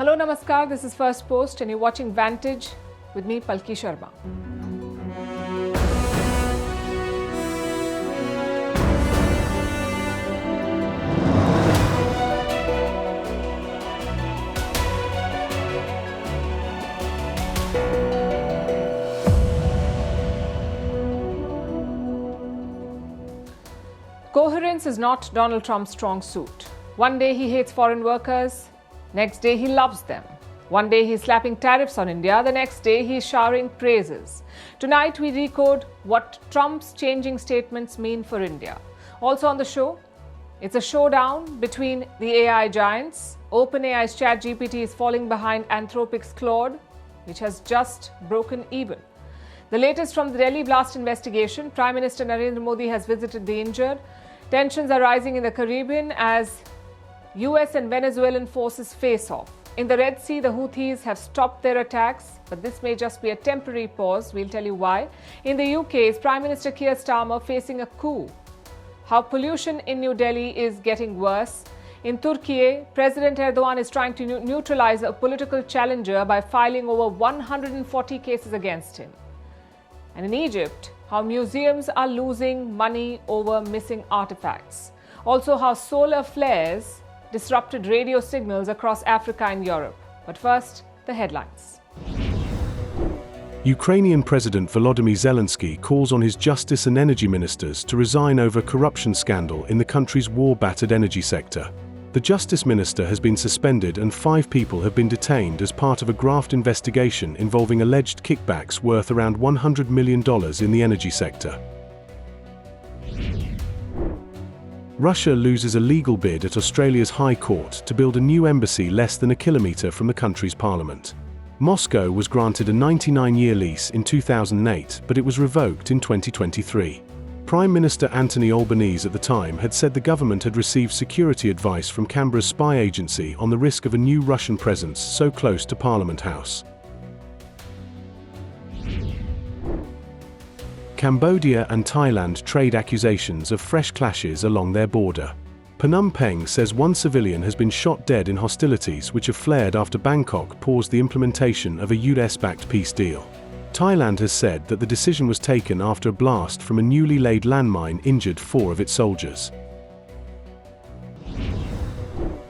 Hello, Namaskar. This is Firstpost and you're watching Vantage with me, Palki Sharma. Coherence is not Donald Trump's strong suit. One day he hates foreign workers, next day he loves them. One day he's slapping tariffs on India, the next day he's showering praises. Tonight we decode what Trump's changing statements mean for India. Also on the show, it's a showdown between the AI giants. OpenAI's ChatGPT is falling behind Anthropic's Claude, which has just broken even. The latest from the Delhi blast investigation, Prime Minister Narendra Modi has visited the injured. Tensions are rising in the Caribbean as US and Venezuelan forces face off. In the Red Sea, the Houthis have stopped their attacks, but this may just be a temporary pause. We'll tell you why. In the UK, is Prime Minister Keir Starmer facing a coup? How pollution in New Delhi is getting worse. In Turkey, President Erdogan is trying to neutralize a political challenger by filing over 140 cases against him. And in Egypt, how museums are losing money over missing artifacts. Also, how solar flares disrupted radio signals across Africa and Europe. But first, the headlines. Ukrainian President Volodymyr Zelensky calls on his justice and energy ministers to resign over corruption scandal in the country's war-battered energy sector. The justice minister has been suspended and 5 people have been detained as part of a graft investigation involving alleged kickbacks worth around $100 million in the energy sector. Russia loses a legal bid at Australia's High Court to build a new embassy less than a kilometre from the country's parliament. Moscow was granted a 99-year lease in 2008, but it was revoked in 2023. Prime Minister Anthony Albanese at the time had said the government had received security advice from Canberra's spy agency on the risk of a new Russian presence so close to Parliament House. Cambodia and Thailand trade accusations of fresh clashes along their border. Phnom Penh says one civilian has been shot dead in hostilities which have flared after Bangkok paused the implementation of a US-backed peace deal. Thailand has said that the decision was taken after a blast from a newly laid landmine injured 4 of its soldiers.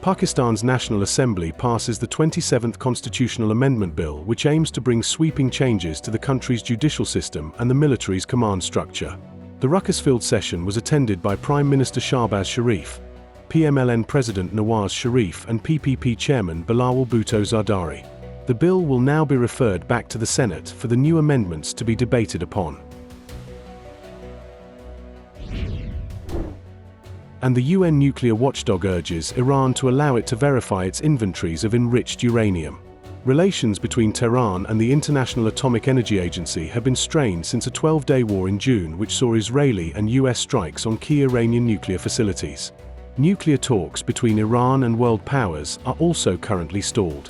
Pakistan's National Assembly passes the 27th Constitutional Amendment Bill, which aims to bring sweeping changes to the country's judicial system and the military's command structure. The ruckus-filled session was attended by Prime Minister Shahbaz Sharif, PMLN President Nawaz Sharif and PPP Chairman Bilawal Bhutto Zardari. The bill will now be referred back to the Senate for the new amendments to be debated upon. And the UN nuclear watchdog urges Iran to allow it to verify its inventories of enriched uranium. Relations between Tehran and the International Atomic Energy Agency have been strained since a 12-day war in June which saw Israeli and US strikes on key Iranian nuclear facilities. Nuclear talks between Iran and world powers are also currently stalled.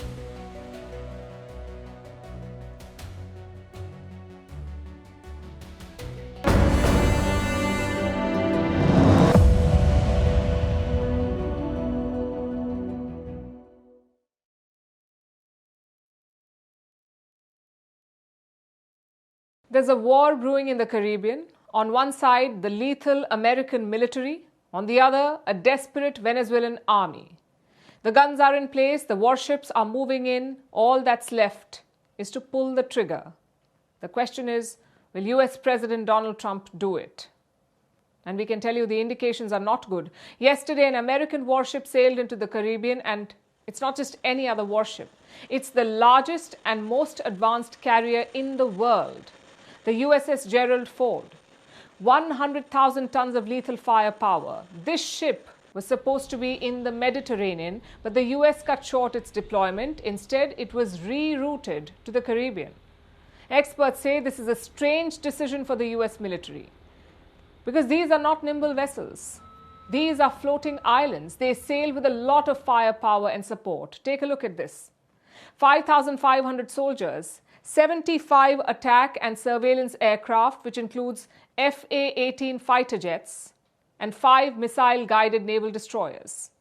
There's a war brewing in the Caribbean. On one side, the lethal American military. On the other, a desperate Venezuelan army. The guns are in place, the warships are moving in. All that's left is to pull the trigger. The question is, will US President Donald Trump do it? And we can tell you the indications are not good. Yesterday, an American warship sailed into the Caribbean, and it's not just any other warship. It's the largest and most advanced carrier in the world. The USS Gerald Ford, 100,000 tons of lethal firepower. This ship was supposed to be in the Mediterranean, but the US cut short its deployment. Instead, it was rerouted to the Caribbean. Experts say this is a strange decision for the US military because these are not nimble vessels. These are floating islands. They sail with a lot of firepower and support. Take a look at this. 5,500 soldiers, 75 attack and surveillance aircraft, which includes FA-18 fighter jets, and 5 missile-guided naval destroyers.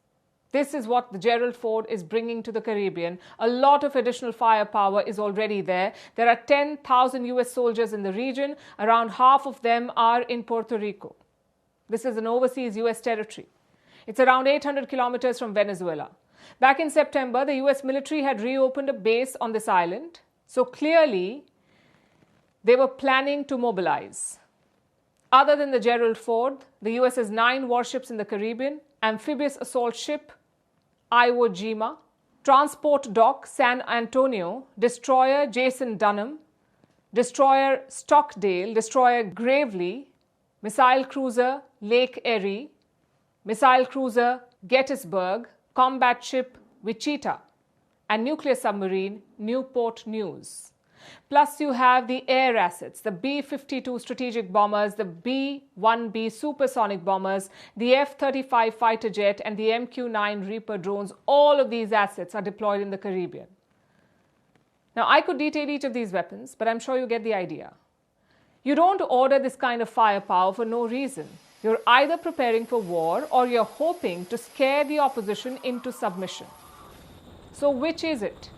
This is what the Gerald Ford is bringing to the Caribbean. A lot of additional firepower is already there. There are 10,000 US soldiers in the region. Around half of them are in Puerto Rico. This is an overseas US territory. It's around 800 kilometers from Venezuela. Back in September, the US military had reopened a base on this island. So clearly, they were planning to mobilize. Other than the Gerald Ford, the US has 9 warships in the Caribbean: amphibious assault ship Iwo Jima, transport dock San Antonio, destroyer Jason Dunham, destroyer Stockdale, destroyer Gravely, missile cruiser Lake Erie, missile cruiser Gettysburg, combat ship Wichita, and nuclear submarine Newport News. Plus, you have the air assets, the B-52 strategic bombers, the B-1B supersonic bombers, the F-35 fighter jet, and the MQ-9 Reaper drones. All of these assets are deployed in the Caribbean. Now, I could detail each of these weapons, but I'm sure you get the idea. You don't order this kind of firepower for no reason. You're either preparing for war or you're hoping to scare the opposition into submission. So which is it?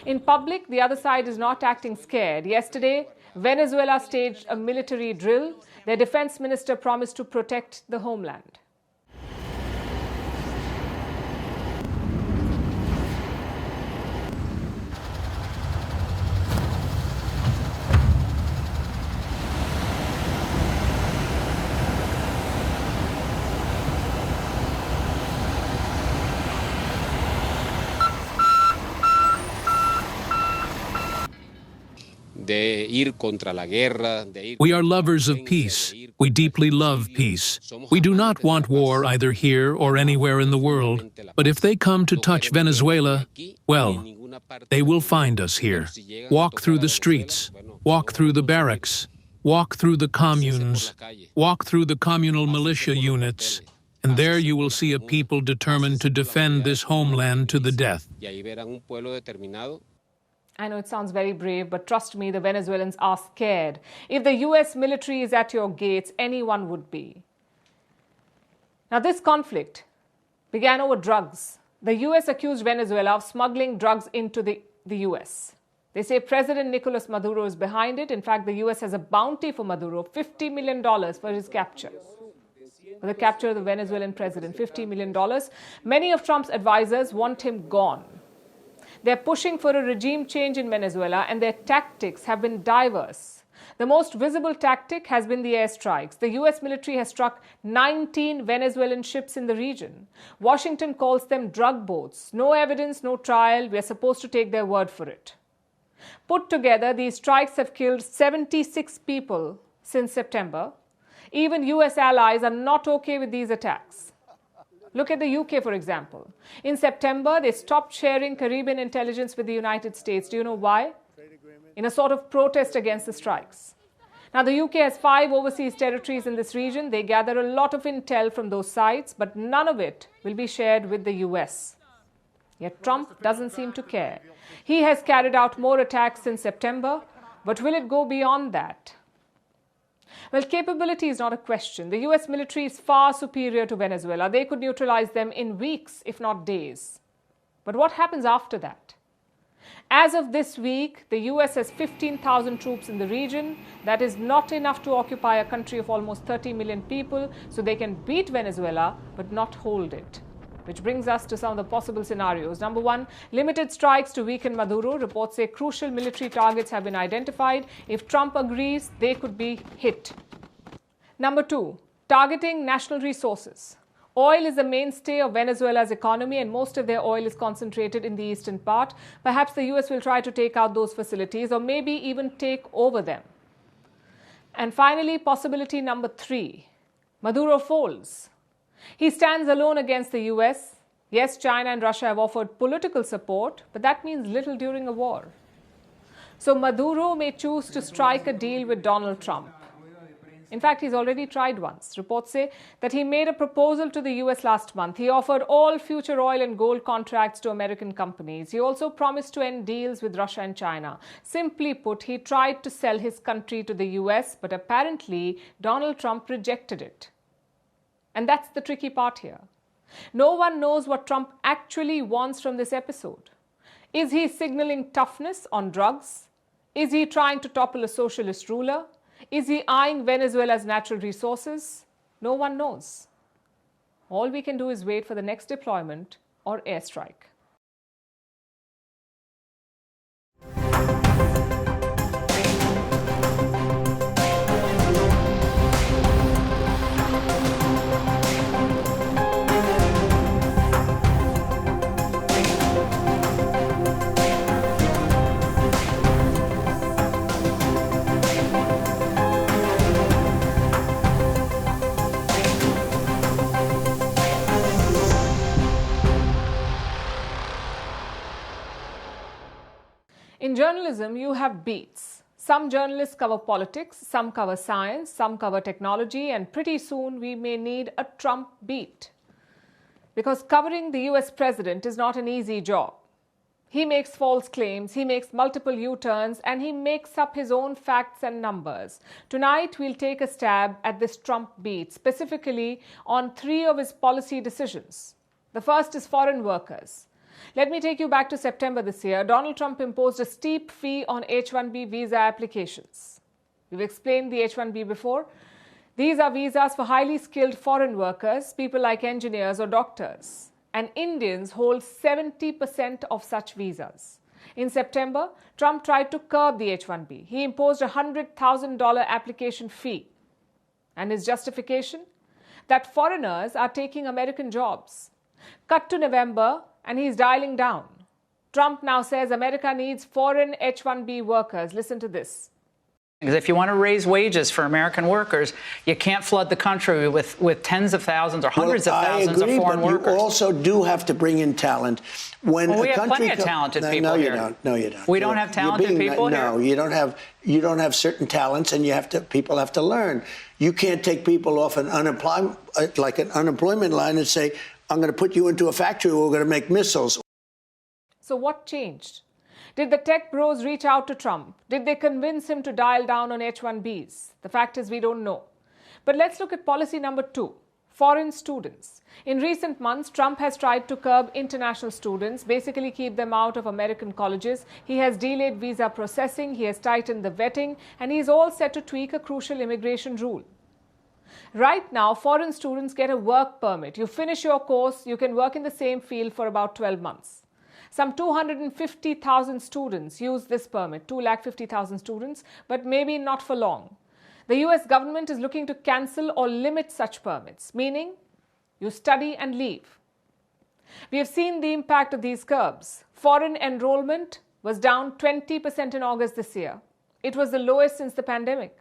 In public, the other side is not acting scared. Yesterday, Venezuela staged a military drill. Their defense minister promised to protect the homeland. We are lovers of peace. We deeply love peace. We do not want war either here or anywhere in the world. But if they come to touch Venezuela, well, they will find us here. Walk through the streets, walk through the barracks, walk through the communes, walk through the communal militia units, and there you will see a people determined to defend this homeland to the death. I know it sounds very brave, but trust me, the Venezuelans are scared. If the US military is at your gates, anyone would be. Now, this conflict began over drugs. The US accused Venezuela of smuggling drugs into the US. They say President Nicolas Maduro is behind it. In fact, the US has a bounty for Maduro, $50 million for his capture. For the capture of the Venezuelan president, $50 million. Many of Trump's advisors want him gone. They're pushing for a regime change in Venezuela, and their tactics have been diverse. The most visible tactic has been the airstrikes. The US military has struck 19 Venezuelan ships in the region. Washington calls them drug boats. No evidence, no trial. We are supposed to take their word for it. Put together, these strikes have killed 76 people since September. Even US allies are not okay with these attacks. Look at the UK, for example. In September, they stopped sharing Caribbean intelligence with the United States. Do you know why? In a sort of protest against the strikes. Now, the UK has 5 overseas territories in this region. They gather a lot of intel from those sites, but none of it will be shared with the US. Yet Trump doesn't seem to care. He has carried out more attacks since September, but will it go beyond that? Well, capability is not a question. The US military is far superior to Venezuela. They could neutralize them in weeks, if not days. But what happens after that? As of this week, the US has 15,000 troops in the region. That is not enough to occupy a country of almost 30 million people, so they can beat Venezuela but not hold it. Which brings us to some of the possible scenarios. Number 1, limited strikes to weaken Maduro. Reports say crucial military targets have been identified. If Trump agrees, they could be hit. Number 2, targeting national resources. Oil is the mainstay of Venezuela's economy, and most of their oil is concentrated in the eastern part. Perhaps the US will try to take out those facilities or maybe even take over them. And finally, possibility number 3, Maduro folds. He stands alone against the US. Yes, China and Russia have offered political support, but that means little during a war. So Maduro may choose to strike a deal with Donald Trump. In fact, he's already tried once. Reports say that he made a proposal to the US last month. He offered all future oil and gold contracts to American companies. He also promised to end deals with Russia and China. Simply put, he tried to sell his country to the US, but apparently Donald Trump rejected it. And that's the tricky part here. No one knows what Trump actually wants from this episode. Is he signaling toughness on drugs? Is he trying to topple a socialist ruler? Is he eyeing Venezuela's natural resources? No one knows. All we can do is wait for the next deployment or airstrike. In journalism, you have beats. Some journalists cover politics, some cover science, some cover technology, and pretty soon we may need a Trump beat. Because covering the US president is not an easy job. He makes false claims, he makes multiple U-turns, and he makes up his own facts and numbers. Tonight, we'll take a stab at this Trump beat, specifically on 3 of his policy decisions. The first is foreign workers. Let me take you back to September this year. Donald Trump imposed a steep fee on H-1B visa applications. We've explained the H-1B before. These are visas for highly skilled foreign workers, people like engineers or doctors. And Indians hold 70% of such visas. In September, Trump tried to curb the H-1B. He imposed a $100,000 application fee. And his justification? That foreigners are taking American jobs. Cut to November, and he's dialing down. Trump now says America needs foreign H-1B workers. Listen to this. Because if you want to raise wages for American workers, you can't flood the country with tens of thousands or hundreds of thousands of foreign workers. You also do have to bring in talent. When we have plenty of talented people here. No, you don't. We don't have talented people here? No, you don't have certain talents, and people have to learn. You can't take people off an unemployment line and say, I'm going to put you into a factory where we're going to make missiles. So what changed? Did the tech bros reach out to Trump? Did they convince him to dial down on H-1Bs? The fact is we don't know. But let's look at policy number 2, foreign students. In recent months, Trump has tried to curb international students, basically keep them out of American colleges. He has delayed visa processing, he has tightened the vetting, and he's all set to tweak a crucial immigration rule. Right now, foreign students get a work permit. You finish your course, you can work in the same field for about 12 months. Some 250,000 students use this permit, 250,000 students, but maybe not for long. The US government is looking to cancel or limit such permits, meaning you study and leave. We have seen the impact of these curbs. Foreign enrollment was down 20% in August this year. It was the lowest since the pandemic.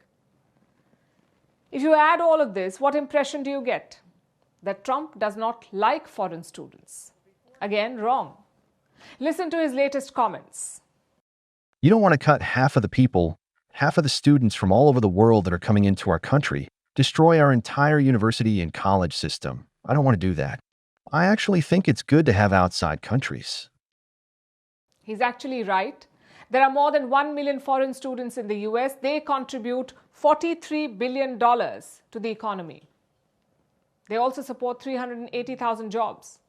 If you add all of this, what impression do you get? That Trump does not like foreign students. Again, wrong. Listen to his latest comments. You don't want to cut half of the people, half of the students from all over the world that are coming into our country, destroy our entire university and college system. I don't want to do that. I actually think it's good to have outside countries. He's actually right. There are more than 1 million foreign students in the US. They contribute $43 billion to the economy. They also support 380,000 jobs.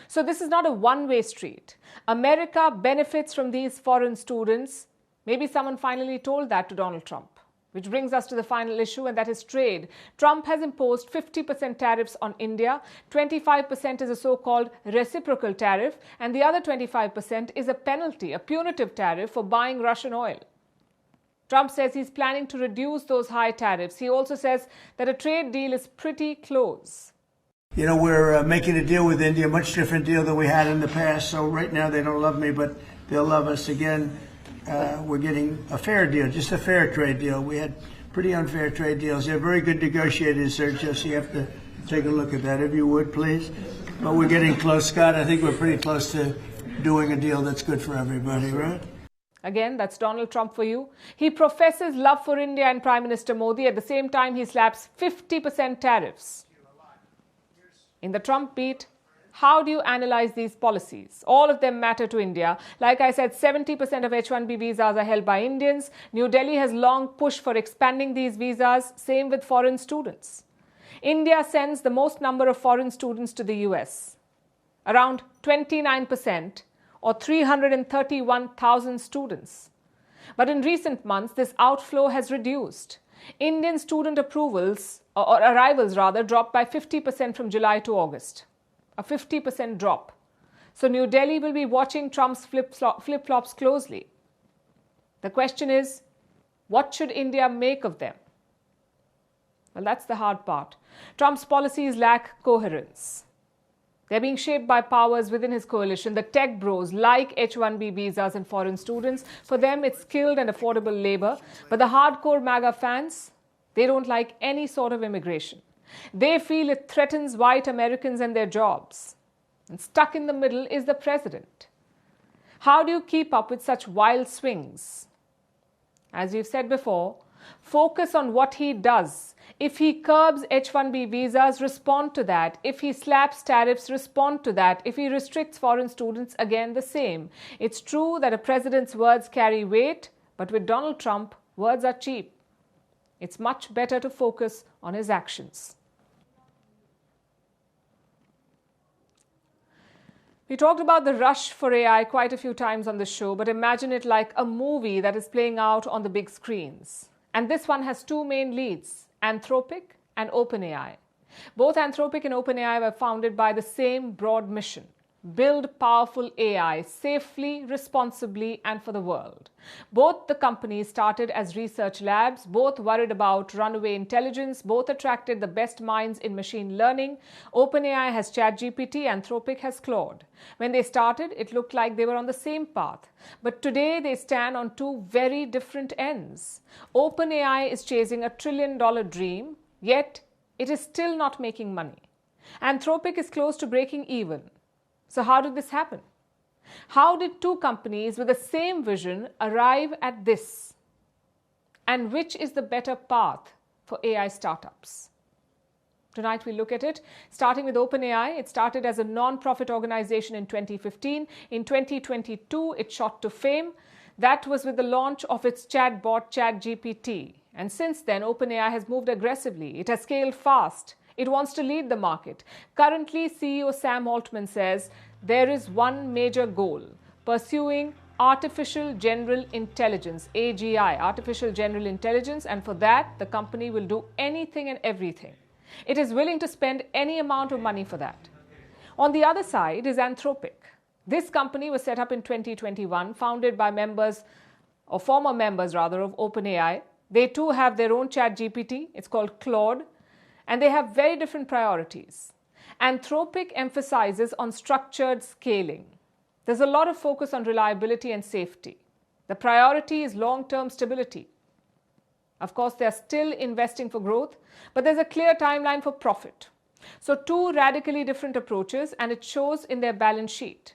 So this is not a one-way street. America benefits from these foreign students. Maybe someone finally told that to Donald Trump. Which brings us to the final issue, and that is trade. Trump has imposed 50% tariffs on India. 25% is a so-called reciprocal tariff, and the other 25% is a penalty, a punitive tariff for buying Russian oil. Trump says he's planning to reduce those high tariffs. He also says that a trade deal is pretty close. You know, we're making a deal with India, a much different deal than we had in the past. So right now they don't love me, but they'll love us again. We're getting a fair deal, just a fair trade deal. We had pretty unfair trade deals. They're very good negotiators, Sergio, so you have to take a look at that, if you would, please. But we're getting close, Scott. I think we're pretty close to doing a deal that's good for everybody, right? Again, that's Donald Trump for you. He professes love for India and Prime Minister Modi. At the same time, he slaps 50% tariffs. In the Trump beat, how do you analyze these policies? All of them matter to India. Like I said, 70% of H-1B visas are held by Indians. New Delhi has long pushed for expanding these visas. Same with foreign students. India sends the most number of foreign students to the US, around 29%, or 331,000 students. But in recent months, this outflow has reduced. Indian student approvals, or arrivals rather, dropped by 50% from July to August. A 50% drop. So New Delhi will be watching Trump's flip-flops closely. The question is, what should India make of them? Well, that's the hard part. Trump's policies lack coherence. They're being shaped by powers within his coalition. The tech bros like H-1B visas and foreign students. For them, it's skilled and affordable labor. But the hardcore MAGA fans, they don't like any sort of immigration. They feel it threatens white Americans and their jobs. And stuck in the middle is the president. How do you keep up with such wild swings? As we've said before, focus on what he does. If he curbs H-1B visas, respond to that. If he slaps tariffs, respond to that. If he restricts foreign students, again the same. It's true that a president's words carry weight, but with Donald Trump, words are cheap. It's much better to focus on his actions. We talked about the rush for AI quite a few times on the show, but imagine it like a movie that is playing out on the big screens. And this one has two main leads, Anthropic and OpenAI. Both Anthropic and OpenAI were founded by the same broad mission: build powerful AI safely, responsibly, and for the world. Both the companies started as research labs, both worried about runaway intelligence, both attracted the best minds in machine learning. OpenAI has ChatGPT, Anthropic has Claude. When they started, it looked like they were on the same path. But today, they stand on two very different ends. OpenAI is chasing $1 trillion dream, yet it is still not making money. Anthropic is close to breaking even. So how did this happen? How did two companies with the same vision arrive at this? And which is the better path for AI startups? Tonight we look at it, starting with OpenAI. It started as a non-profit organization in 2015. In 2022, it shot to fame. That was with the launch of its chatbot, ChatGPT. And since then, OpenAI has moved aggressively. It has scaled fast. It wants to lead the market. Currently, CEO Sam Altman says there is one major goal: pursuing artificial general intelligence, AGI, artificial general intelligence, and for that, the company will do anything and everything. It is willing to spend any amount of money for that. On the other side is Anthropic. This company was set up in 2021, founded by members, or former members rather, of OpenAI. They too have their own ChatGPT. It's called Claude. And they have very different priorities. Anthropic emphasizes on structured scaling. There's a lot of focus on reliability and safety. The priority is long-term stability. Of course, they're still investing for growth, but there's a clear timeline for profit. So two radically different approaches, and it shows in their balance sheet.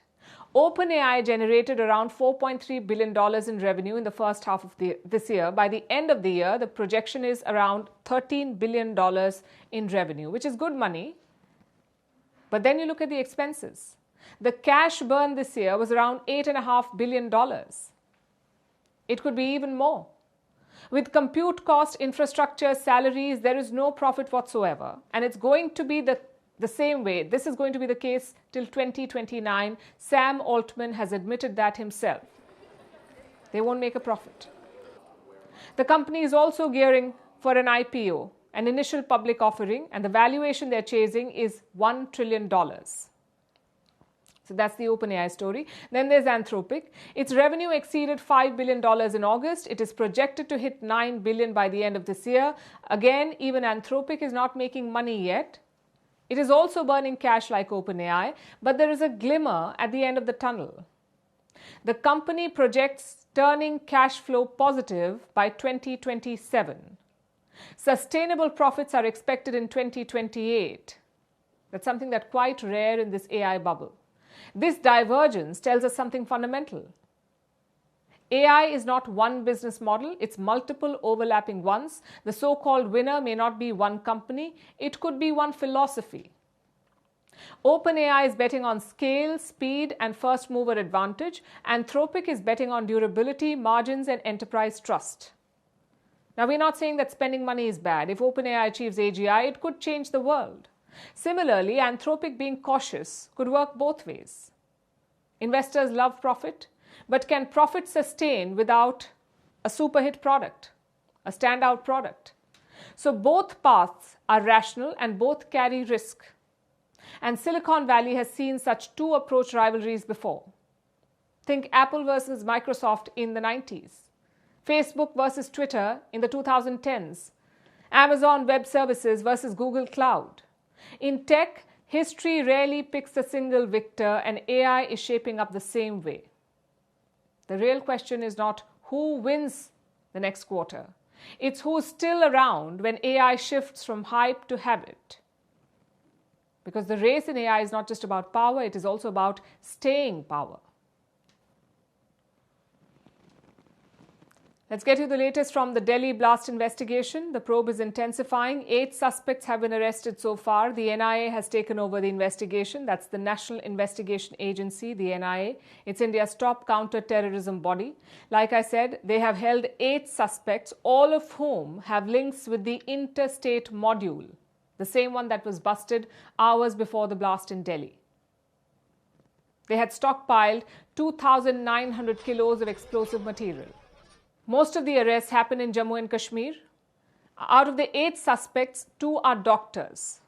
OpenAI generated around $4.3 billion in revenue in the first half of this year. By the end of the year, the projection is around $13 billion in revenue, which is good money. But then you look at the expenses. The cash burn this year was around $8.5 billion. It could be even more. With compute cost, infrastructure, salaries, there is no profit whatsoever. And it's going to be the same way. This is going to be the case till 2029. Sam Altman has admitted that himself. They won't make a profit. The company is also gearing for an IPO, an initial public offering, and the valuation they're chasing is $1 trillion. So that's the OpenAI story. Then there's Anthropic. Its revenue exceeded $5 billion in August. It is projected to hit $9 billion by the end of this year. Again, even Anthropic is not making money yet. It is also burning cash like OpenAI, but there is a glimmer at the end of the tunnel. The company projects turning cash flow positive by 2027. Sustainable profits are expected in 2028. That's something that's quite rare in this AI bubble. This divergence tells us something fundamental. AI is not one business model, it's multiple overlapping ones. The so-called winner may not be one company, it could be one philosophy. OpenAI is betting on scale, speed, and first mover advantage. Anthropic is betting on durability, margins, and enterprise trust. Now, we're not saying that spending money is bad. If OpenAI achieves AGI, it could change the world. Similarly, Anthropic being cautious could work both ways. Investors love profit, but can profit sustain without a super hit product, a standout product? So both paths are rational and both carry risk. And Silicon Valley has seen such two-approach rivalries before. Think Apple versus Microsoft in the 90s, Facebook versus Twitter in the 2010s, Amazon Web Services versus Google Cloud. In tech, history rarely picks a single victor, and AI is shaping up the same way. The real question is not who wins the next quarter. It's who's still around when AI shifts from hype to habit. Because the race in AI is not just about power, it is also about staying power. Let's get you the latest from the Delhi blast investigation. The probe is intensifying. 8 suspects have been arrested so far. The NIA has taken over the investigation. That's the National Investigation Agency, the NIA. It's India's top counter-terrorism body. Like I said, they have held 8 suspects, all of whom have links with the interstate module, the same one that was busted hours before the blast in Delhi. They had stockpiled 2,900 kilos of explosive material. Most of the arrests happen in Jammu and Kashmir. Out of the 8 suspects, 2 are doctors.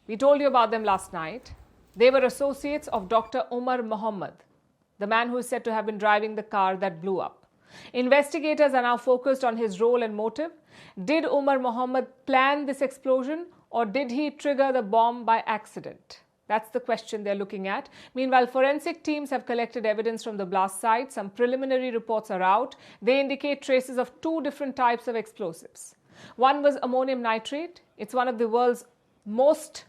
We told you about them last night. They were associates of Dr. Umar Mohammed, the man who is said to have been driving the car that blew up. Investigators are now focused on his role and motive. Did Umar Mohammed plan this explosion, or did he trigger the bomb by accident? That's the question they're looking at. Meanwhile, forensic teams have collected evidence from the blast site. Some preliminary reports are out. They indicate traces of 2 different types of explosives. One was ammonium nitrate. It's one of the world's most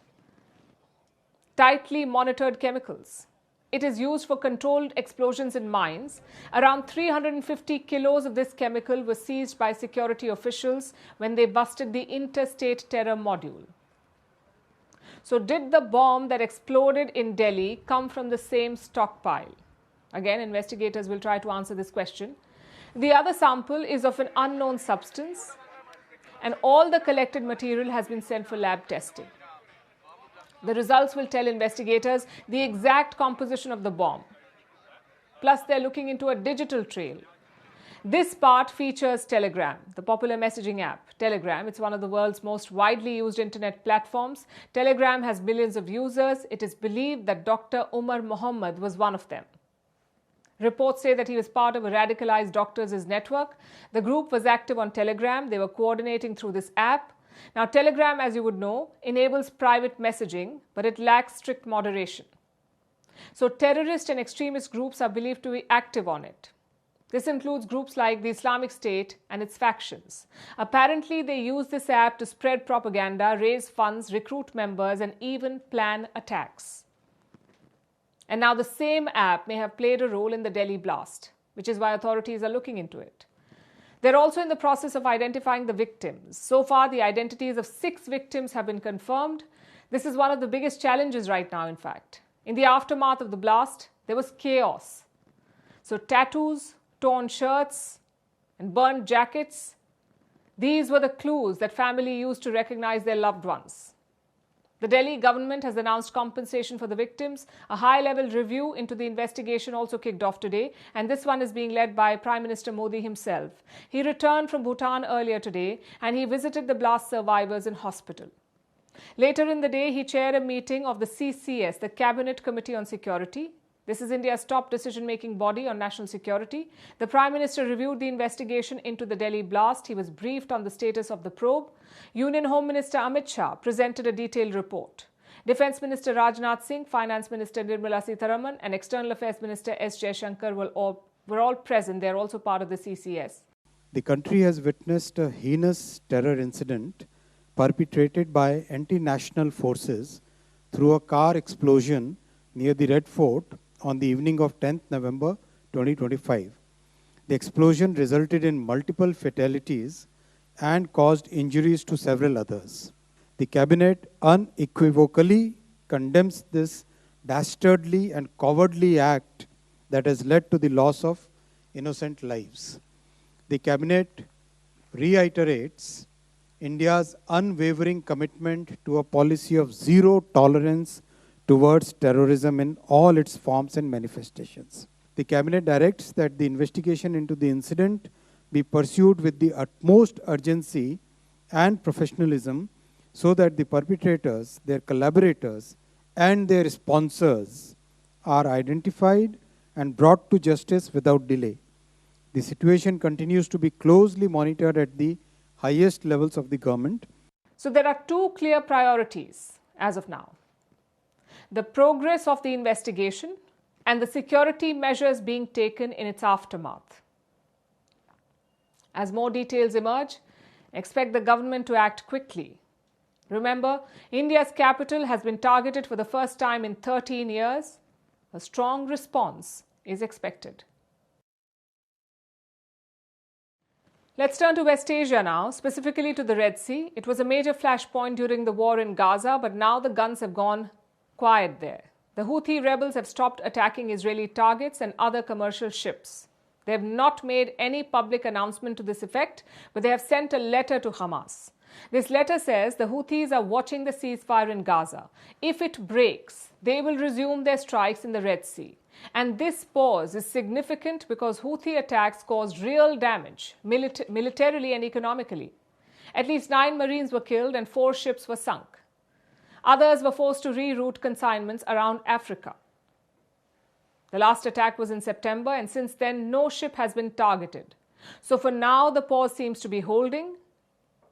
tightly monitored chemicals. It is used for controlled explosions in mines. Around 350 kilos of this chemical was seized by security officials when they busted the interstate terror module. So did the bomb that exploded in Delhi come from the same stockpile? Again, investigators will try to answer this question. The other sample is of an unknown substance, and all the collected material has been sent for lab testing. The results will tell investigators the exact composition of the bomb. Plus, they're looking into a digital trail. This part features Telegram, the popular messaging app. Telegram, it's one of the world's most widely used internet platforms. Telegram has millions of users. It is believed that Dr. Umar Mohammed was one of them. Reports say that he was part of a radicalized doctors' network. The group was active on Telegram. They were coordinating through this app. Now, Telegram, as you would know, enables private messaging, but it lacks strict moderation. So, terrorist and extremist groups are believed to be active on it. This includes groups like the Islamic State and its factions. Apparently, they use this app to spread propaganda, raise funds, recruit members, and even plan attacks. And now the same app may have played a role in the Delhi blast, which is why authorities are looking into it. They're also in the process of identifying the victims. So far, the identities of 6 victims have been confirmed. This is one of the biggest challenges right now, in fact. In the aftermath of the blast, there was chaos. So tattoos, torn shirts, and burned jackets, these were the clues that family used to recognize their loved ones. The Delhi government has announced compensation for the victims. A high-level review into the investigation also kicked off today, and this one is being led by Prime Minister Modi himself. He returned from Bhutan earlier today, and he visited the blast survivors in hospital. Later in the day, he chaired a meeting of the CCS, the Cabinet Committee on Security. This is India's top decision-making body on national security. The Prime Minister reviewed the investigation into the Delhi blast. He was briefed on the status of the probe. Union Home Minister Amit Shah presented a detailed report. Defence Minister Rajnath Singh, Finance Minister Nirmala Sitharaman, and External Affairs Minister S. Jaishankar were all present. They are also part of the CCS. The country has witnessed a heinous terror incident perpetrated by anti-national forces through a car explosion near the Red Fort on the evening of 10th November 2025. The explosion resulted in multiple fatalities and caused injuries to several others. The Cabinet unequivocally condemns this dastardly and cowardly act that has led to the loss of innocent lives. The Cabinet reiterates India's unwavering commitment to a policy of zero tolerance towards terrorism in all its forms and manifestations. The Cabinet directs that the investigation into the incident be pursued with the utmost urgency and professionalism so that the perpetrators, their collaborators, and their sponsors are identified and brought to justice without delay. The situation continues to be closely monitored at the highest levels of the government. So there are two clear priorities as of now: the progress of the investigation and the security measures being taken in its aftermath. As more details emerge, expect the government to act quickly. Remember, India's capital has been targeted for the first time in 13 years. A strong response is expected. Let's turn to West Asia now, specifically to the Red Sea. It was a major flashpoint during the war in Gaza, but now the guns have gone quiet there. The Houthi rebels have stopped attacking Israeli targets and other commercial ships. They have not made any public announcement to this effect, but they have sent a letter to Hamas. This letter says the Houthis are watching the ceasefire in Gaza. If it breaks, they will resume their strikes in the Red Sea. And this pause is significant because Houthi attacks caused real damage, militarily and economically. At least 9 Marines were killed and 4 ships were sunk. Others were forced to reroute consignments around Africa. The last attack was in September, and since then, no ship has been targeted. So for now, the pause seems to be holding,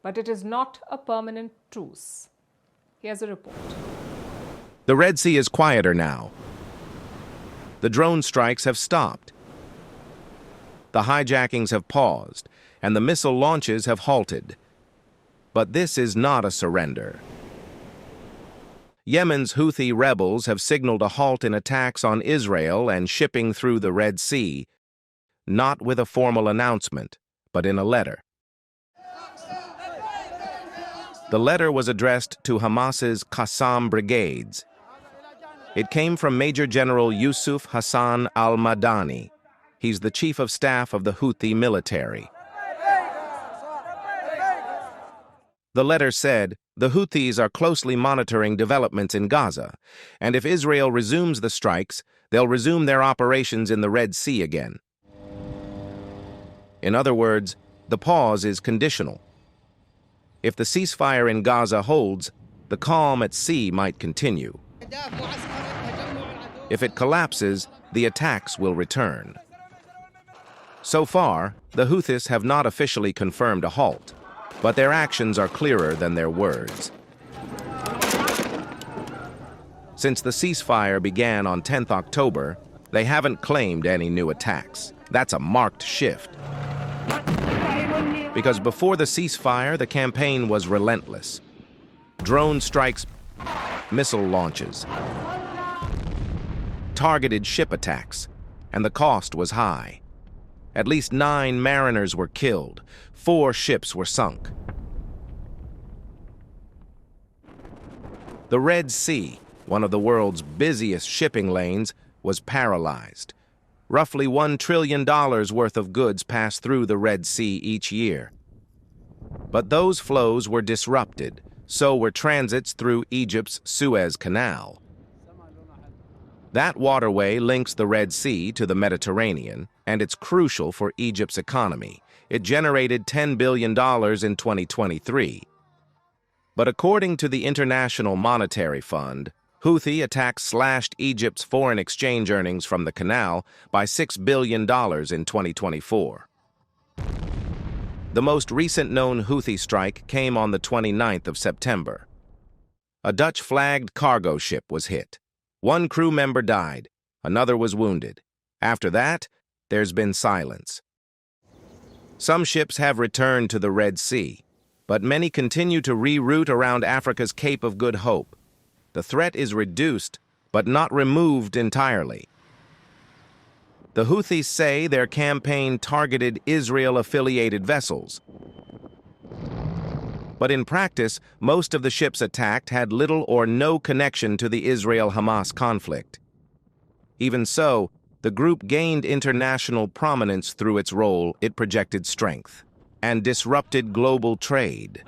but it is not a permanent truce. Here's a report. The Red Sea is quieter now. The drone strikes have stopped. The hijackings have paused, and the missile launches have halted. But this is not a surrender. Yemen's Houthi rebels have signaled a halt in attacks on Israel and shipping through the Red Sea, not with a formal announcement, but in a letter. The letter was addressed to Hamas's Qassam brigades. It came from Major General Yusuf Hassan al-Madani. He's the chief of staff of the Houthi military. The letter said, the Houthis are closely monitoring developments in Gaza, and if Israel resumes the strikes, they'll resume their operations in the Red Sea again. In other words, the pause is conditional. If the ceasefire in Gaza holds, the calm at sea might continue. If it collapses, the attacks will return. So far, the Houthis have not officially confirmed a halt, but their actions are clearer than their words. Since the ceasefire began on 10th October, they haven't claimed any new attacks. That's a marked shift. Because before the ceasefire, the campaign was relentless. Drone strikes, missile launches, targeted ship attacks, and the cost was high. At least 9 mariners were killed, 4 ships were sunk. The Red Sea, one of the world's busiest shipping lanes, was paralyzed. Roughly $1 trillion worth of goods pass through the Red Sea each year. But those flows were disrupted, so were transits through Egypt's Suez Canal. That waterway links the Red Sea to the Mediterranean, and it's crucial for Egypt's economy. It generated $10 billion in 2023. But according to the International Monetary Fund, Houthi attacks slashed Egypt's foreign exchange earnings from the canal by $6 billion in 2024. The most recent known Houthi strike came on the 29th of September. A Dutch-flagged cargo ship was hit. 1 crew member died, another was wounded. After that, there's been silence. Some ships have returned to the Red Sea, but many continue to reroute around Africa's Cape of Good Hope. The threat is reduced, but not removed entirely. The Houthis say their campaign targeted Israel-affiliated vessels. But in practice, most of the ships attacked had little or no connection to the Israel-Hamas conflict. Even so, the group gained international prominence through its role it projected strength. and disrupted global trade.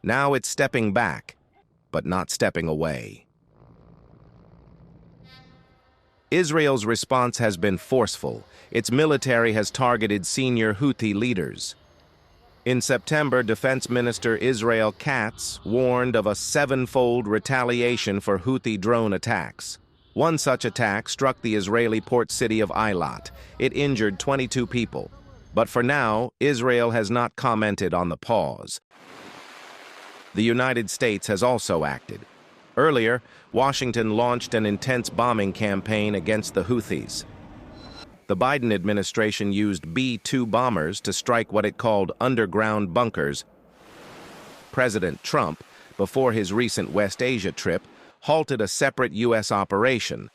Now it's stepping back, but not stepping away. Israel's response has been forceful. Its military has targeted senior Houthi leaders. In September, Defense Minister Israel Katz warned of a seven-fold retaliation for Houthi drone attacks. One such attack struck the Israeli port city of Eilat. It injured 22 people. But for now, Israel has not commented on the pause. The United States has also acted. Earlier, Washington launched an intense bombing campaign against the Houthis. The Biden administration used B-2 bombers to strike what it called underground bunkers. President Trump, before his recent West Asia trip, halted a separate U.S. operation.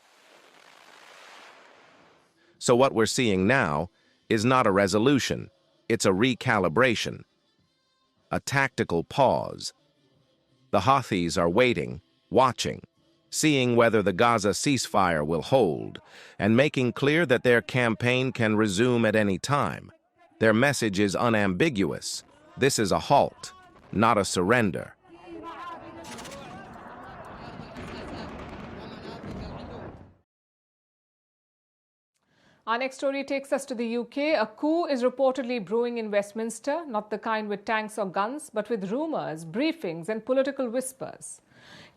So what we're seeing now is not a resolution, it's a recalibration, a tactical pause. The Houthis are waiting, watching, seeing whether the Gaza ceasefire will hold, and making clear that their campaign can resume at any time. Their message is unambiguous. This is a halt, not a surrender. Our next story takes us to the UK. A coup is reportedly brewing in Westminster, not the kind with tanks or guns, but with rumours, briefings and political whispers.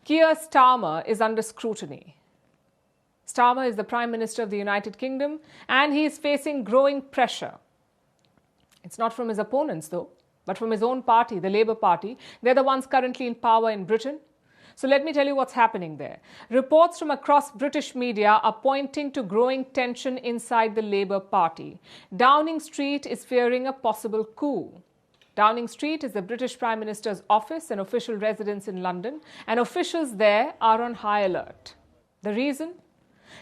Keir Starmer is under scrutiny. Starmer is the Prime Minister of the United Kingdom and he is facing growing pressure. It's not from his opponents though, but from his own party, the Labour Party. They're the ones currently in power in Britain. So let me tell you what's happening there. Reports from across British media are pointing to growing tension inside the Labour Party. Downing Street is fearing a possible coup. Downing Street is the British Prime Minister's office and official residence in London, and officials there are on high alert. The reason?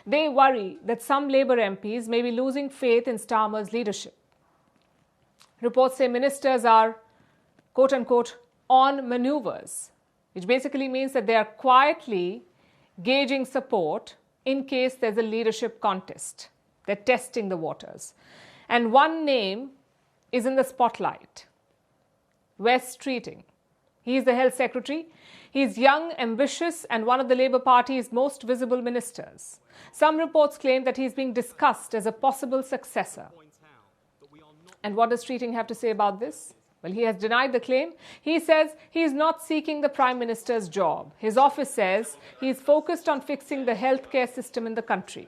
They worry that some Labour MPs may be losing faith in Starmer's leadership. Reports say ministers are, quote-unquote, on manoeuvres, which basically means that they are quietly gauging support in case there's a leadership contest. They're testing the waters. And one name is in the spotlight. Wes Streeting. He is the Health Secretary. He is young, ambitious, and one of the Labour Party's most visible ministers. Some reports claim that he is being discussed as a possible successor. And what does Streeting have to say about this? Well, he has denied the claim. He says he is not seeking the Prime Minister's job. His office says he is focused on fixing the healthcare system in the country.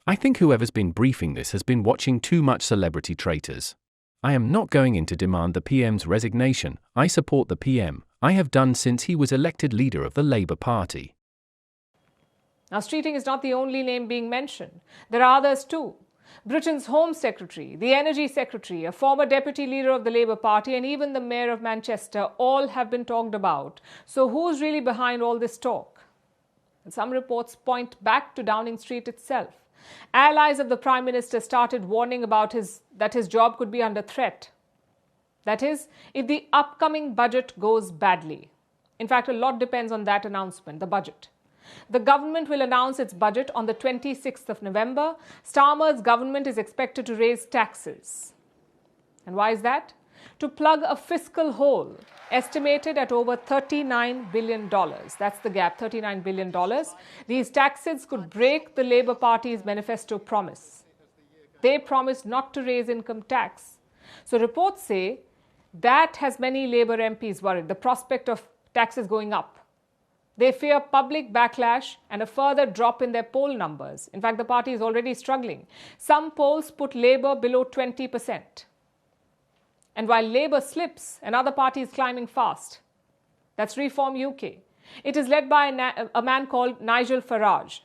I think whoever's been briefing this has been watching too much Celebrity Traitors. I am not going in to demand the PM's resignation. I support the PM. I have done since he was elected leader of the Labour Party. Now, Streeting is not the only name being mentioned. There are others too. Britain's Home Secretary, the Energy Secretary, a former deputy leader of the Labour Party, and even the Mayor of Manchester all have been talked about. So who's really behind all this talk? And some reports point back to Downing Street itself. Allies of the Prime Minister started warning about that his job could be under threat. That is, if the upcoming budget goes badly. In fact, a lot depends on that announcement, the budget. The government will announce its budget on the 26th of November. Starmer's government is expected to raise taxes. And why is that? To plug a fiscal hole estimated at over $39 billion. That's the gap, $39 billion. These taxes could break the Labour Party's manifesto promise. They promised not to raise income tax. So reports say that has many Labour MPs worried, the prospect of taxes going up. They fear public backlash and a further drop in their poll numbers. In fact, the party is already struggling. Some polls put Labour below 20%. And while Labour slips, another party is climbing fast. That's Reform UK. It is led by a man called Nigel Farage.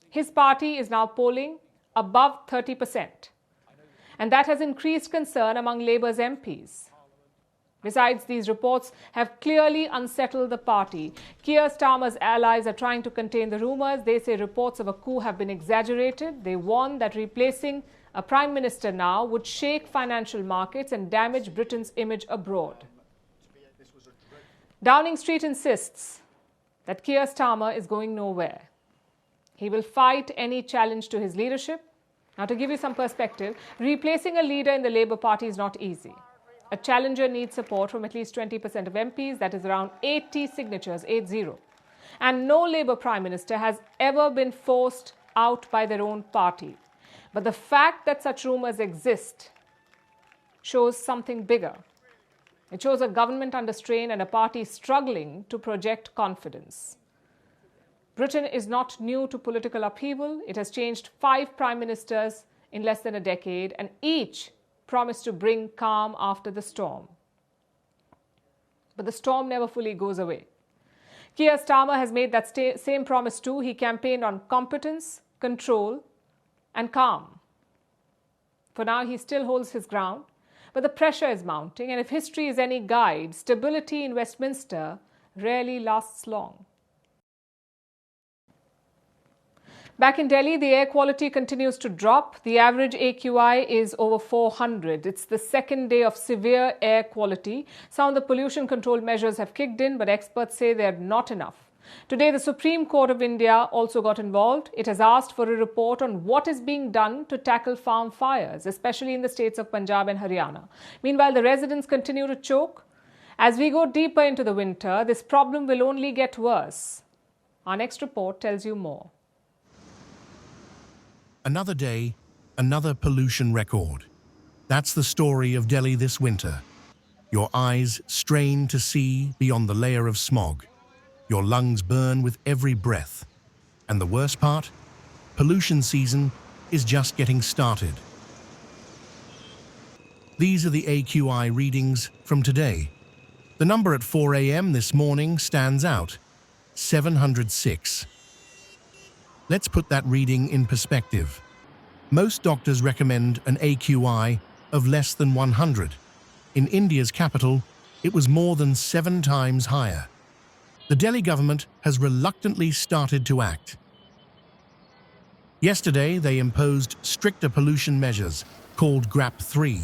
His party is now polling above 30%. And that has increased concern among Labour's MPs. Besides, these reports have clearly unsettled the party. Keir Starmer's allies are trying to contain the rumours. They say reports of a coup have been exaggerated. They warn that replacing a Prime Minister now would shake financial markets and damage Britain's image abroad. Downing Street insists that Keir Starmer is going nowhere. He will fight any challenge to his leadership Now, to give you some perspective, replacing a leader in the Labour Party is not easy. A challenger needs support from at least 20% of MPs, that is around 80 signatures, 80. And no Labour Prime Minister has ever been forced out by their own party. But the fact that such rumours exist shows something bigger. It shows a government under strain and a party struggling to project confidence. Britain is not new to political upheaval. It has changed 5 prime ministers in less than a decade, and each promised to bring calm after the storm. But the storm never fully goes away. Keir Starmer has made that same promise too. He campaigned on competence, control, and calm. For now, he still holds his ground, but the pressure is mounting, and if history is any guide, stability in Westminster rarely lasts long. Back in Delhi, the air quality continues to drop. The average AQI is over 400. It's the second day of severe air quality. Some of the pollution control measures have kicked in, but experts say they're not enough. Today, the Supreme Court of India also got involved. It has asked for a report on what is being done to tackle farm fires, especially in the states of Punjab and Haryana. Meanwhile, the residents continue to choke. As we go deeper into the winter, this problem will only get worse. Our next report tells you more. Another day, another pollution record. That's the story of Delhi this winter. Your eyes strain to see beyond the layer of smog. Your lungs burn with every breath. And the worst part? Pollution season is just getting started. These are the AQI readings from today. The number at 4 a.m. this morning stands out, 706. Let's put that reading in perspective. Most doctors recommend an AQI of less than 100. In India's capital, it was more than 7 times higher. The Delhi government has reluctantly started to act. Yesterday, they imposed stricter pollution measures called GRAP 3,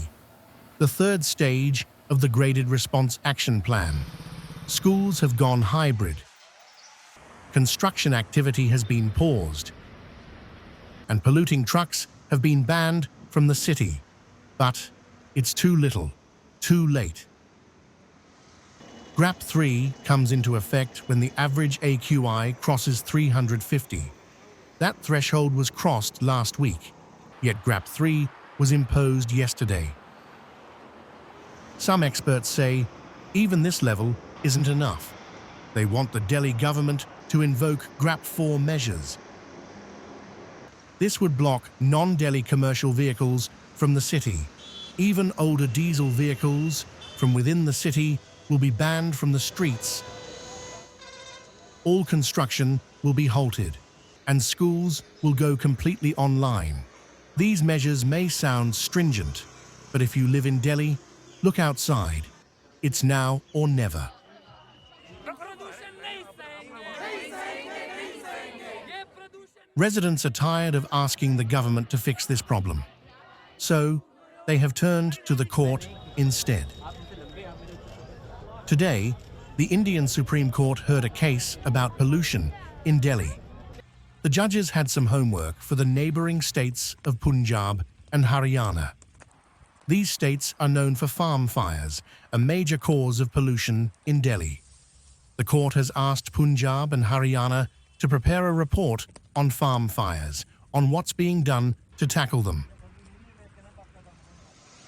the third stage of the Graded Response Action Plan. Schools have gone hybrid. Construction activity has been paused, and polluting trucks have been banned from the city. But it's too little, too late. GRAP 3 comes into effect when the average AQI crosses 350. That threshold was crossed last week, yet GRAP 3 was imposed yesterday. Some experts say even this level isn't enough. They want the Delhi government to invoke GRAP 4 measures. This would block non-Delhi commercial vehicles from the city. Even older diesel vehicles from within the city will be banned from the streets. All construction will be halted, and schools will go completely online. These measures may sound stringent, but if you live in Delhi, look outside. It's now or never. Residents are tired of asking the government to fix this problem. So, they have turned to the court instead. Today, the Indian Supreme Court heard a case about pollution in Delhi. The judges had some homework for the neighbouring states of Punjab and Haryana. These states are known for farm fires, a major cause of pollution in Delhi. The court has asked Punjab and Haryana to prepare a report on farm fires, on what's being done to tackle them.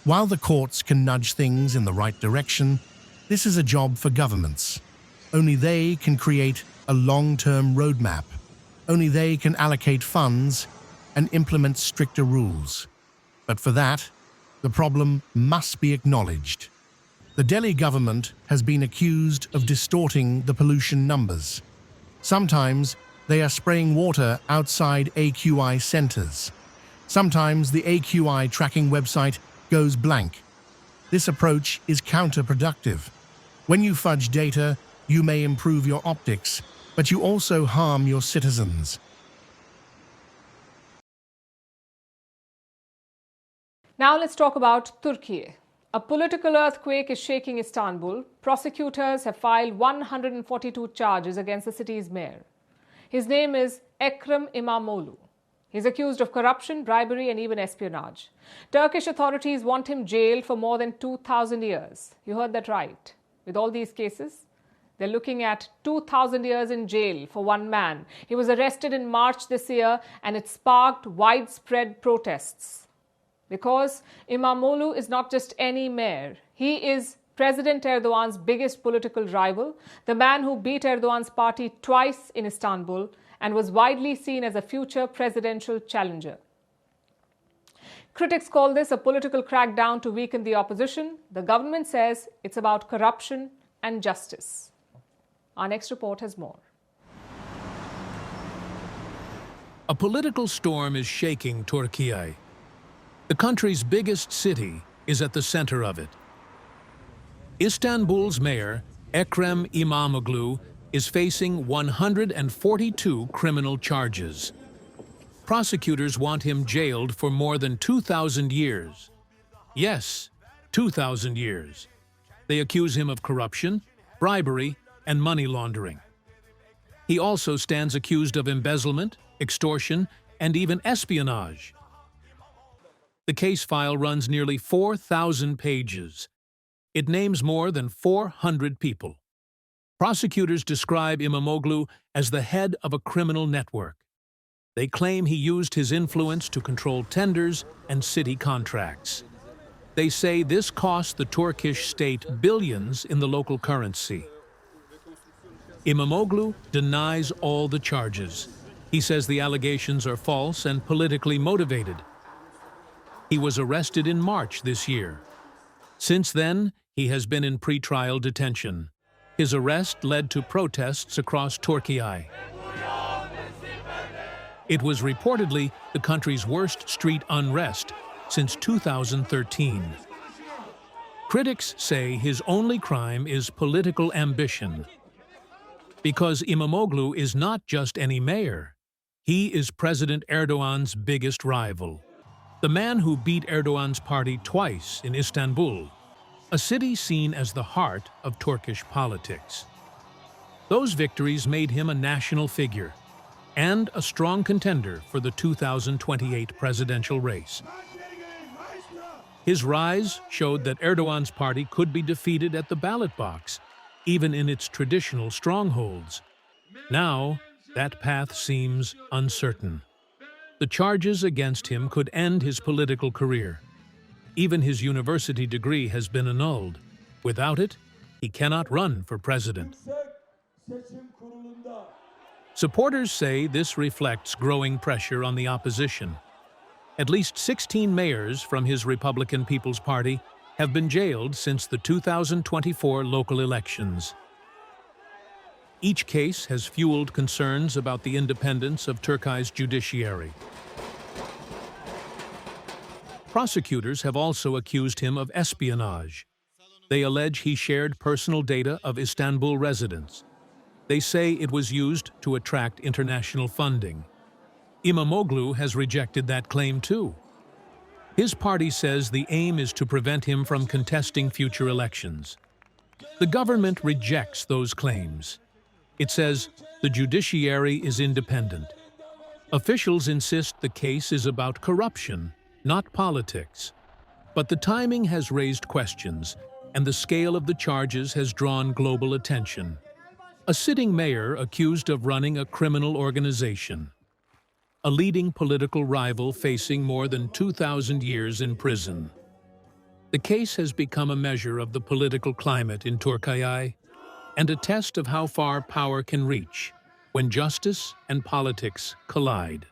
While the courts can nudge things in the right direction, this is a job for governments. Only they can create a long-term roadmap. Only they can allocate funds and implement stricter rules. But for that, the problem must be acknowledged. The Delhi government has been accused of distorting the pollution numbers. Sometimes they are spraying water outside AQI centres. Sometimes the AQI tracking website goes blank. This approach is counterproductive. When you fudge data, you may improve your optics, but you also harm your citizens. Now let's talk about Turkey. A political earthquake is shaking Istanbul. Prosecutors have filed 142 charges against the city's mayor. His name is Ekrem İmamoğlu. He's accused of corruption, bribery, and even espionage. Turkish authorities want him jailed for more than 2,000 years. You heard that right. With all these cases, they're looking at 2,000 years in jail for one man. He was arrested in March this year, and it sparked widespread protests. Because İmamoğlu is not just any mayor. He is President Erdogan's biggest political rival, the man who beat Erdogan's party twice in Istanbul and was widely seen as a future presidential challenger. Critics call this a political crackdown to weaken the opposition. The government says it's about corruption and justice. Our next report has more. A political storm is shaking Turkey. The country's biggest city is at the center of it. Istanbul's mayor, Ekrem İmamoğlu, is facing 142 criminal charges. Prosecutors want him jailed for more than 2,000 years. Yes, 2,000 years. They accuse him of corruption, bribery, and money laundering. He also stands accused of embezzlement, extortion, and even espionage. The case file runs nearly 4,000 pages. It names more than 400 people. Prosecutors describe İmamoğlu as the head of a criminal network. They claim he used his influence to control tenders and city contracts. They say this cost the Turkish state billions in the local currency. İmamoğlu denies all the charges. He says the allegations are false and politically motivated. He was arrested in March this year. Since then, he has been in pretrial detention. His arrest led to protests across Turkey. It was reportedly the country's worst street unrest since 2013. Critics say his only crime is political ambition. Because İmamoğlu is not just any mayor. He is President Erdogan's biggest rival. The man who beat Erdogan's party twice in Istanbul, a city seen as the heart of Turkish politics. Those victories made him a national figure and a strong contender for the 2028 presidential race. His rise showed that Erdogan's party could be defeated at the ballot box, even in its traditional strongholds. Now, that path seems uncertain. The charges against him could end his political career. Even his university degree has been annulled. Without it, he cannot run for president. Supporters say this reflects growing pressure on the opposition. At least 16 mayors from his Republican People's Party have been jailed since the 2024 local elections. Each case has fueled concerns about the independence of Turkey's judiciary. Prosecutors have also accused him of espionage. They allege he shared personal data of Istanbul residents. They say it was used to attract international funding. İmamoğlu has rejected that claim too. His party says the aim is to prevent him from contesting future elections. The government rejects those claims. It says the judiciary is independent. Officials insist the case is about corruption, not politics. But the timing has raised questions, and the scale of the charges has drawn global attention. A sitting mayor accused of running a criminal organization. A leading political rival facing more than 2,000 years in prison. The case has become a measure of the political climate in Turkey and a test of how far power can reach when justice and politics collide.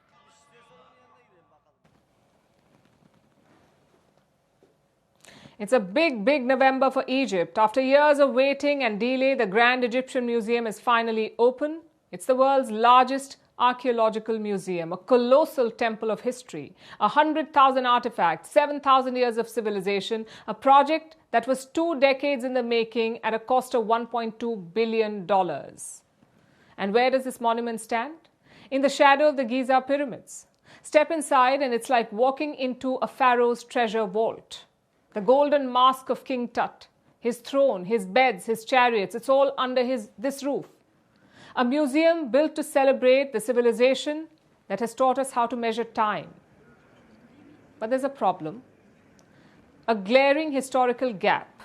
It's a big November for Egypt. After years of waiting and delay, the Grand Egyptian Museum is finally open. It's the world's largest archaeological museum, a colossal temple of history, 100,000 artifacts, 7,000 years of civilization, a project that was 2 decades in the making at a cost of $1.2 billion. And where does this monument stand? In the shadow of the Giza pyramids. Step inside and it's like walking into a pharaoh's treasure vault. The golden mask of King Tut, his throne, his beds, his chariots, it's all under this roof. A museum built to celebrate the civilization that has taught us how to measure time. But there's a problem, a glaring historical gap.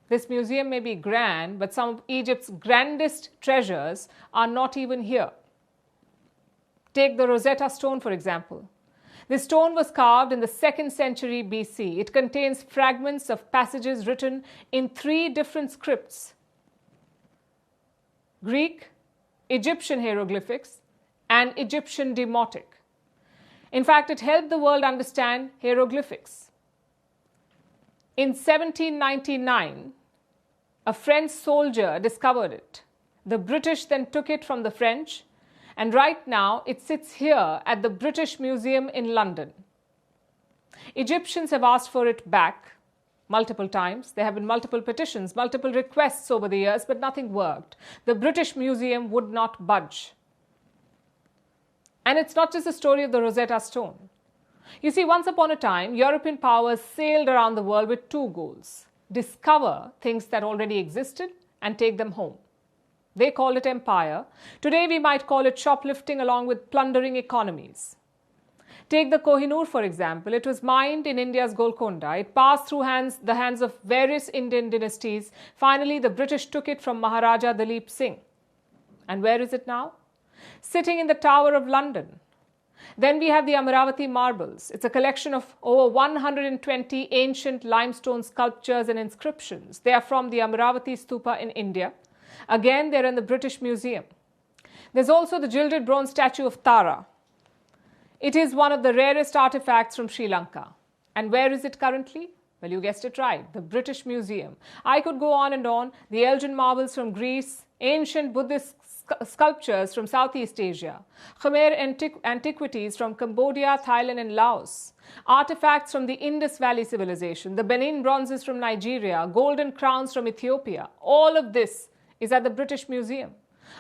This museum may be grand, but some of Egypt's grandest treasures are not even here. Take the Rosetta Stone, for example. This stone was carved in the 2nd century BC. It contains fragments of passages written in 3 different scripts: Greek, Egyptian hieroglyphics, and Egyptian demotic. In fact, it helped the world understand hieroglyphics. In 1799, a French soldier discovered it. The British then took it from the French, and right now it sits here at the British Museum in London. Egyptians have asked for it back multiple times. There have been multiple petitions, multiple requests over the years, but nothing worked. The British Museum would not budge. And it's not just the story of the Rosetta Stone. You see, once upon a time, European powers sailed around the world with 2 goals: discover things that already existed and take them home. They called it empire. Today, we might call it shoplifting along with plundering economies. Take the Kohinoor, for example. It was mined in India's Golconda. It passed through the hands of various Indian dynasties. Finally, the British took it from Maharaja Dalip Singh. And where is it now? Sitting in the Tower of London. Then we have the Amaravati marbles. It's a collection of over 120 ancient limestone sculptures and inscriptions. They are from the Amaravati Stupa in India. Again, they're in the British Museum. There's also the gilded bronze statue of Tara. It is one of the rarest artifacts from Sri Lanka. And where is it currently? Well, you guessed it right, the British Museum. I could go on and on. The Elgin marbles from Greece, ancient Buddhist sculptures from Southeast Asia, Khmer antiquities from Cambodia, Thailand and Laos, artifacts from the Indus Valley civilization, the Benin bronzes from Nigeria, golden crowns from Ethiopia. All of this is at the British Museum,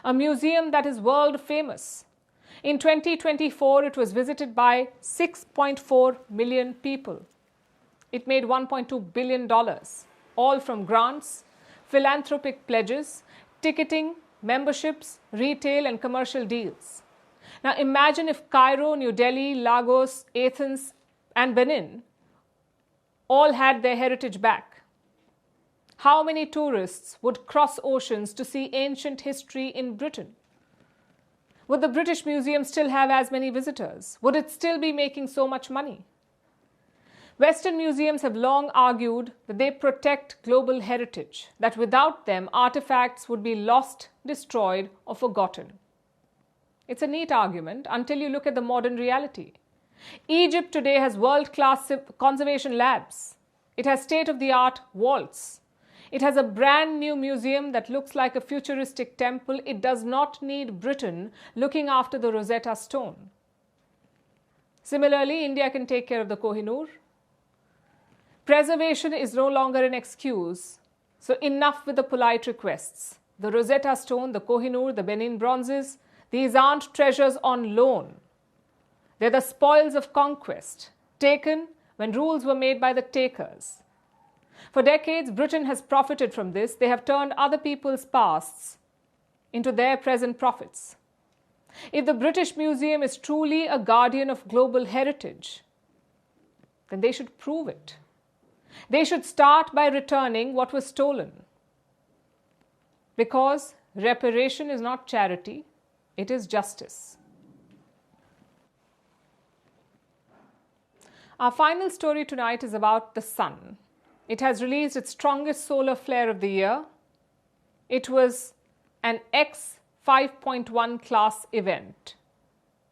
a museum that is world famous. In 2024, it was visited by 6.4 million people. It made $1.2 billion, all from grants, philanthropic pledges, ticketing, memberships, retail and commercial deals. Now imagine if Cairo, New Delhi, Lagos, Athens and Benin all had their heritage back. How many tourists would cross oceans to see ancient history in Britain? Would the British Museum still have as many visitors? Would it still be making so much money? Western museums have long argued that they protect global heritage, that without them, artifacts would be lost, destroyed, or forgotten. It's a neat argument until you look at the modern reality. Egypt today has world-class conservation labs. It has state-of-the-art vaults. It has a brand new museum that looks like a futuristic temple. It does not need Britain looking after the Rosetta Stone. Similarly, India can take care of the Kohinoor. Preservation is no longer an excuse, so enough with the polite requests. The Rosetta Stone, the Kohinoor, the Benin bronzes, these aren't treasures on loan. They're the spoils of conquest, taken when rules were made by the takers. For decades, Britain has profited from this. They have turned other people's pasts into their present profits. If the British Museum is truly a guardian of global heritage, then they should prove it. They should start by returning what was stolen. Because reparation is not charity, it is justice. Our final story tonight is about the sun. It has released its strongest solar flare of the year. It was an X 5.1 class event.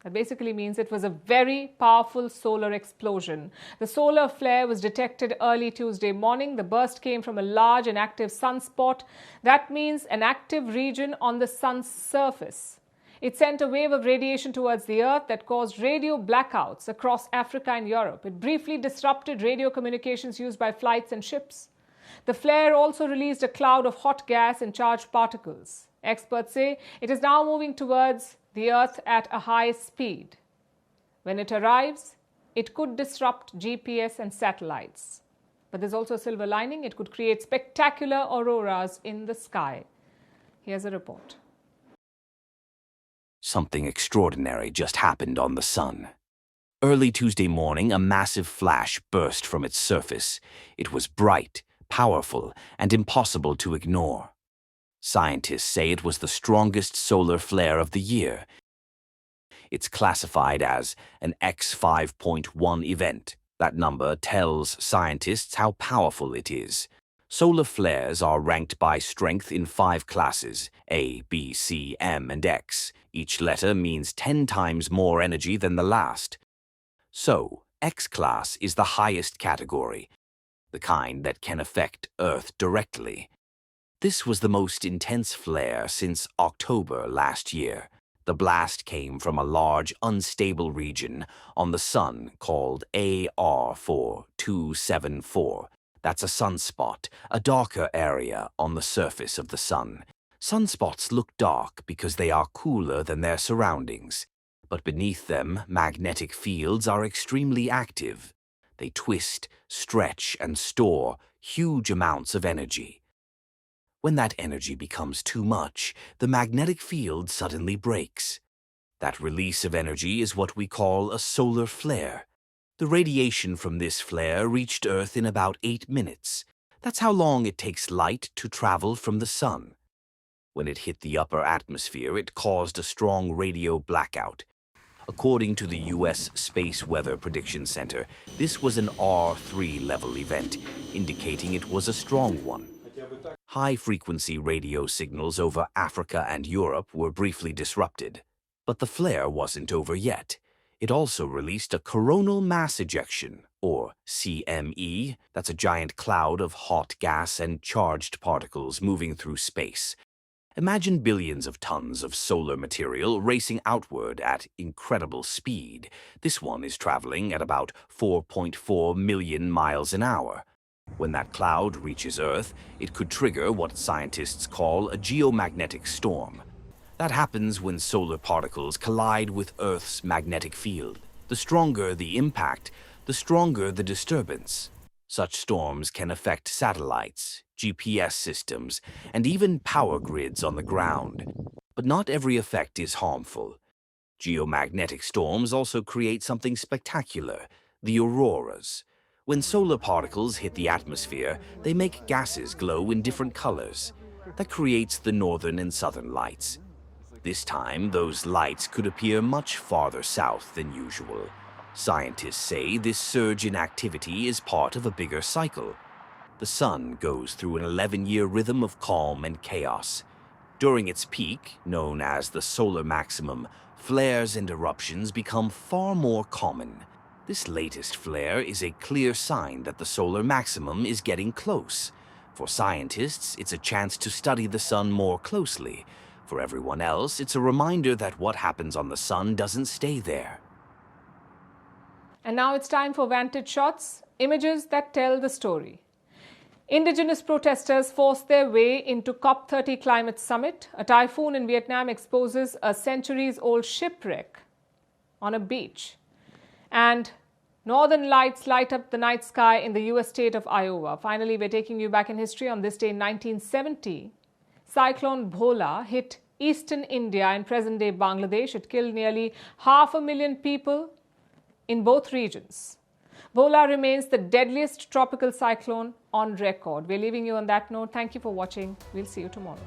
That basically means it was a very powerful solar explosion. The solar flare was detected early Tuesday morning. The burst came from a large and active sunspot. That means an active region on the sun's surface. It sent a wave of radiation towards the Earth that caused radio blackouts across Africa and Europe. It briefly disrupted radio communications used by flights and ships. The flare also released a cloud of hot gas and charged particles. Experts say it is now moving towards the Earth at a high speed. When it arrives, it could disrupt GPS and satellites. But there's also a silver lining. It could create spectacular auroras in the sky. Here's a report. Something extraordinary just happened on the sun. Early Tuesday morning, a massive flash burst from its surface. It was bright, powerful, and impossible to ignore. Scientists say it was the strongest solar flare of the year. It's classified as an X5.1 event. That number tells scientists how powerful it is. Solar flares are ranked by strength in 5 classes, A, B, C, M, and X. Each letter means 10 times more energy than the last. So, X-class is the highest category, the kind that can affect Earth directly. This was the most intense flare since October last year. The blast came from a large, unstable region on the Sun called AR4274. That's a sunspot, a darker area on the surface of the Sun. Sunspots look dark because they are cooler than their surroundings. But beneath them, magnetic fields are extremely active. They twist, stretch, and store huge amounts of energy. When that energy becomes too much, the magnetic field suddenly breaks. That release of energy is what we call a solar flare. The radiation from this flare reached Earth in about 8 minutes. That's how long it takes light to travel from the Sun. When it hit the upper atmosphere, it caused a strong radio blackout. According to the U.S. Space Weather Prediction Center, this was an R3 level event, indicating it was a strong one. High-frequency radio signals over Africa and Europe were briefly disrupted. But the flare wasn't over yet. It also released a coronal mass ejection, or CME. That's a giant cloud of hot gas and charged particles moving through space. Imagine billions of tons of solar material racing outward at incredible speed. This one is traveling at about 4.4 million miles an hour. When that cloud reaches Earth, it could trigger what scientists call a geomagnetic storm. That happens when solar particles collide with Earth's magnetic field. The stronger the impact, the stronger the disturbance. Such storms can affect satellites, GPS systems, and even power grids on the ground. But not every effect is harmful. Geomagnetic storms also create something spectacular, the auroras. When solar particles hit the atmosphere, they make gases glow in different colors. That creates the northern and southern lights. This time, those lights could appear much farther south than usual. Scientists say this surge in activity is part of a bigger cycle. The Sun goes through an 11-year rhythm of calm and chaos. During its peak, known as the solar maximum, flares and eruptions become far more common. This latest flare is a clear sign that the solar maximum is getting close. For scientists, it's a chance to study the Sun more closely. For everyone else, it's a reminder that what happens on the Sun doesn't stay there. And now it's time for Vantage Shots, images that tell the story. Indigenous protesters force their way into COP30 climate summit. A typhoon in Vietnam exposes a centuries-old shipwreck on a beach. And northern lights light up the night sky in the US state of Iowa. Finally, we're taking you back in history. On this day in 1970, Cyclone Bhola hit eastern India and present-day Bangladesh. It killed nearly 500,000 people in both regions. Bhola remains the deadliest tropical cyclone on record. We're leaving you on that note. Thank you for watching. We'll see you tomorrow.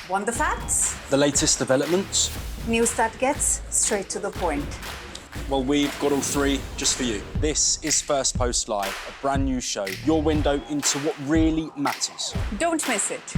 Want the facts? The latest developments? News that gets straight to the point. Well, we've got all three just for you. This is Firstpost Live, a brand new show, your window into what really matters. Don't miss it.